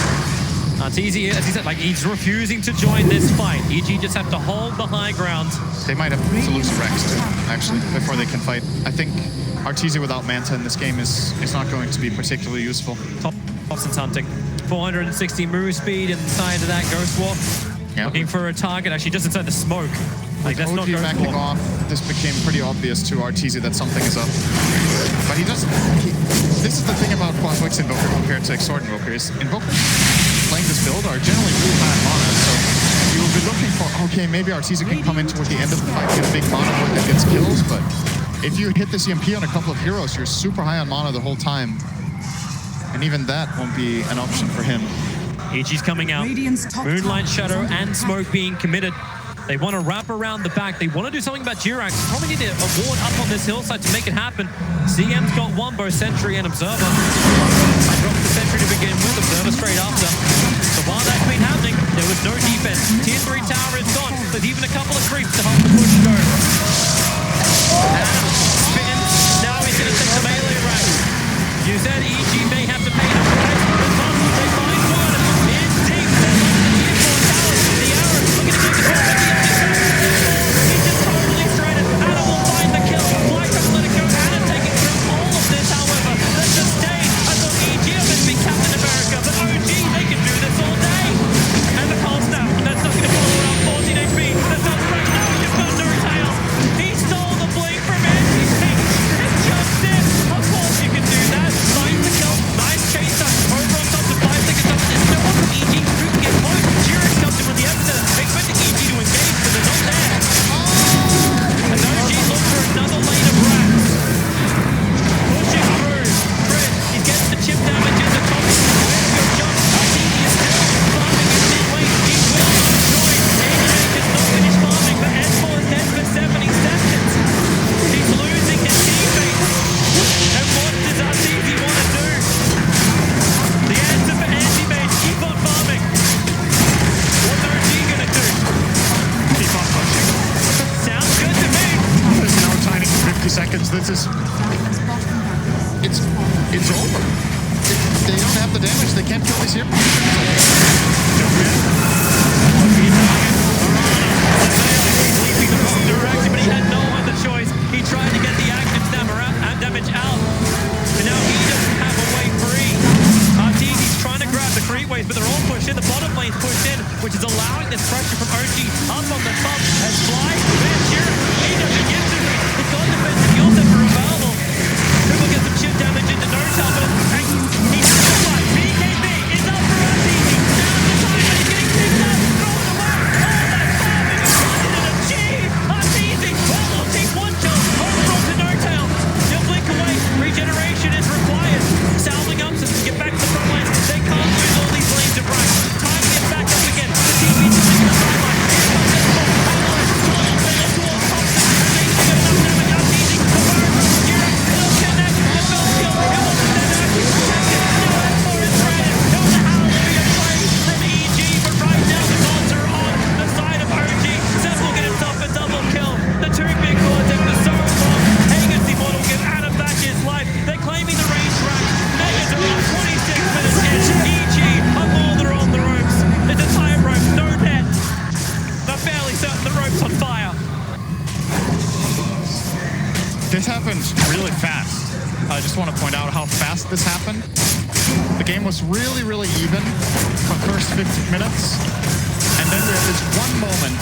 Arteezy, as he said, like, he's refusing to join this fight. EG just have to hold the high ground. They might have to lose Rex, too, actually, before they can fight. I think Arteezy without Manta in this game is not going to be particularly useful. Thompson's hunting. 460 move speed inside of that Ghost Walk. Yep. Looking for a target, actually just inside the smoke. Like, that's not OG Ghost backing Walk. off, this became pretty obvious to Arteezy that something is up. But this is the thing about Quaswix Invoker compared to Exort Invoker is Invokers playing this build are generally really high on mana, so you will be looking for, okay, maybe Arteezy can come in toward the end of the fight, get a big mana wave that gets kills, but if you hit the CMP on a couple of heroes, you're super high on mana the whole time. And even that won't be an option for him. EG's coming out. Moonlight Shadow and Smoke being committed. They want to wrap around the back. They want to do something about Jirax. Probably need a ward up on this hillside to make it happen. CM's got one, both Sentry and Observer. I dropped the Sentry to begin with, Observer straight after. So while that's been happening, there was no defense. Tier 3 tower is gone. There's even a couple of creeps to help the push go. Adam spins. Now he's going to take the melee rack. You said EG may have to pay the price for the top. They find one. In deep. They're on the tier 4 tower. The arrow looking to get the kill. He's just totally stranded. Adam will find the kill. Why can't let it go? Adam taking through all of this, however. Let's just stay. I thought EG are meant to be Captain America, but OG, they can do this all day. And the pulse now. That's not going to follow around 14 HP. That's not right now. Just got no tail. He stole the blade from NTC. It just in. Of course you can do that. Finds the kill. Nice chase up. Over on top of 5 seconds up. There's no one from EG who can get close. Jirax comes in with the epicenter. Expecting EG to engage, but they're not there. And OG looks for another lane of racks. Pushing through. Fred, he's getting the chip damage in the top. Where's your jump? EG is still farming in mid lane. He will not join. AJ is not finished farming, but S4 is dead for 70 seconds. He's losing his teammates. And what does Arteezy want to do? The answer for Anti-Mage, keep on farming. What's OG going to do? Keep on pushing. Sounds good to me. There's no time in 50 seconds. This is... It's over. They don't have the damage. They can't kill these heroes. Leaping the wrong direction, but he had no other choice. He tried to get the active damage out, but now he doesn't have a way free. Arteezy's trying to grab the creep waves, but they're all pushed in. The bottom lane's pushed in, which is allowing this pressure from OG up on the top as Fly. Man, he doesn't get to it. He's got defensive skill set for available. Triple gets some chip damage into Nortel, but he's still alive. BKB is up for Arteezy. Now's the time, but he's getting picked up. Thrown away. All that farming is running in a G. Arteezy, well, they'll take one kill. Over onto Nortel. They'll blink away. Regeneration is required. Salving up so they can get back to the front lines. They can't lose all these lanes of right. Time to get back up again. The TV's taking the sideline. Here comes S4. This happened really fast. I just want to point out how fast this happened. The game was really, really even for the first 15 minutes. And then we have this one moment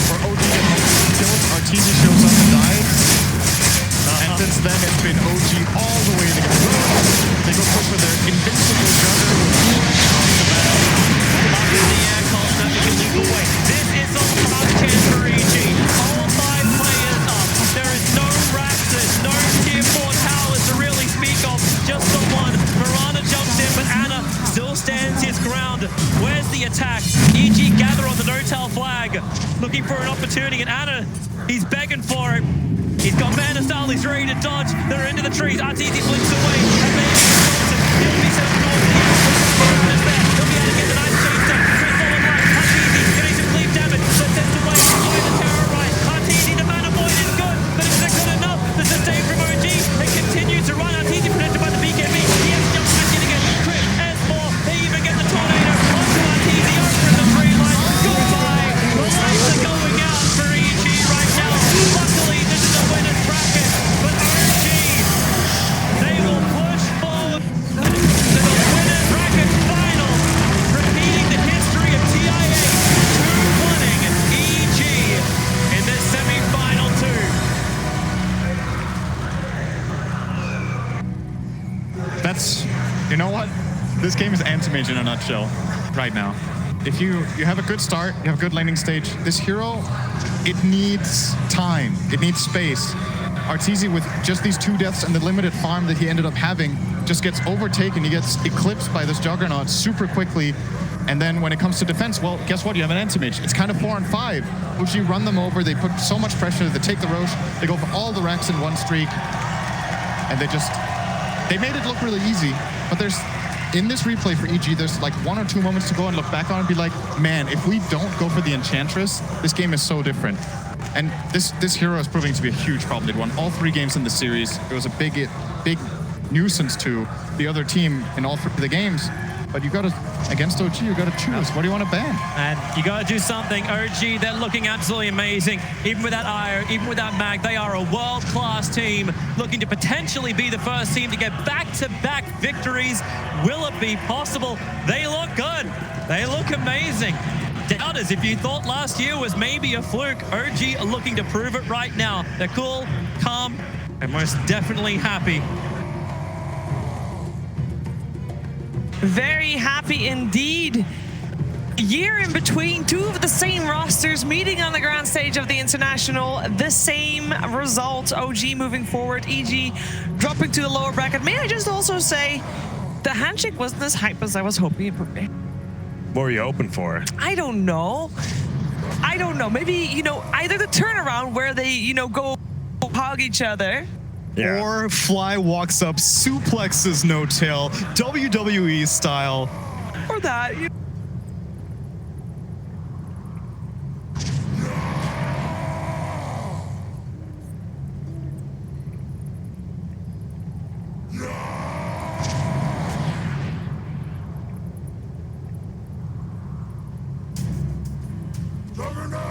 where OG gets killed, Arteezy shows up and dies. And since then, it's been OG all the way to get through. They go push with their invincible jugger. This is all about chance for EG. All 5 players up. There is no Raptors, no tier 4 towers to really speak of. Just the one. Mirana jumps in, but Ana still stands his ground. Where's the attack? EG gather on the no-tail flag, looking for an opportunity, and Ana, he's begging for it. He's got Mana Style, he's ready to dodge. They're into the trees. Arteezy flicks away. And maybe he'll be sent north to the outside. He'll be able to get the nice chase up. Crystal on right. Arteezy getting some cleave damage. But sent away by the terror right. Arteezy, the mana void is good, but is it good enough? The sustain from OG. They continue to run. Arteezy protected by the BKB. He has to jump back in again. Crit, S4. They even get the tornado onto Arteezy over the tree line. Goodbye. The lights are going out for EG right now. Luckily, this is a winner's bracket, but OG, they will push forward to the winner's bracket final, repeating the history of TIA, 2-1ing EG in this semi-final 2. That's, you know what? This game is Anti-Mage in a nutshell right now. If you have a good start, you have a good laning stage, this hero, it needs time, it needs space. Arteezy, with just these 2 deaths and the limited farm that he ended up having, just gets overtaken. He gets eclipsed by this Juggernaut super quickly. And then when it comes to defense, well, guess what? You have an Anti-Mage. It's kind of 4 on 5. Uchi run them over, they put so much pressure, they take the Roche, they go for all the racks in one streak. And they made it look really easy, but in this replay for EG, there's like 1 or 2 moments to go and look back on and be like, man, if we don't go for the Enchantress, this game is so different. And this hero is proving to be a huge problem. They won all 3 games in the series. It was a big nuisance to the other team in all 3 of the games. But you gotta, against OG, you gotta choose. What do you want to ban? And you gotta do something. OG, they're looking absolutely amazing. Even without Io, even without Mag, they are a world-class team looking to potentially be the first team to get back-to-back victories. Will it be possible? They look good. They look amazing. Doubters, if you thought last year was maybe a fluke, OG are looking to prove it right now. They're cool, calm, and most definitely happy. Very happy indeed. A year in between, 2 of the same rosters meeting on the grand stage of the International. The same result, OG moving forward, EG dropping to the lower bracket. May I just also say, the handshake wasn't as hype as I was hoping it would be. What were you hoping for? I don't know. Maybe, either the turnaround where they, go hug each other. Yeah. Or Fly walks up, suplexes No Tail, WWE style. Or that. Juggernaut!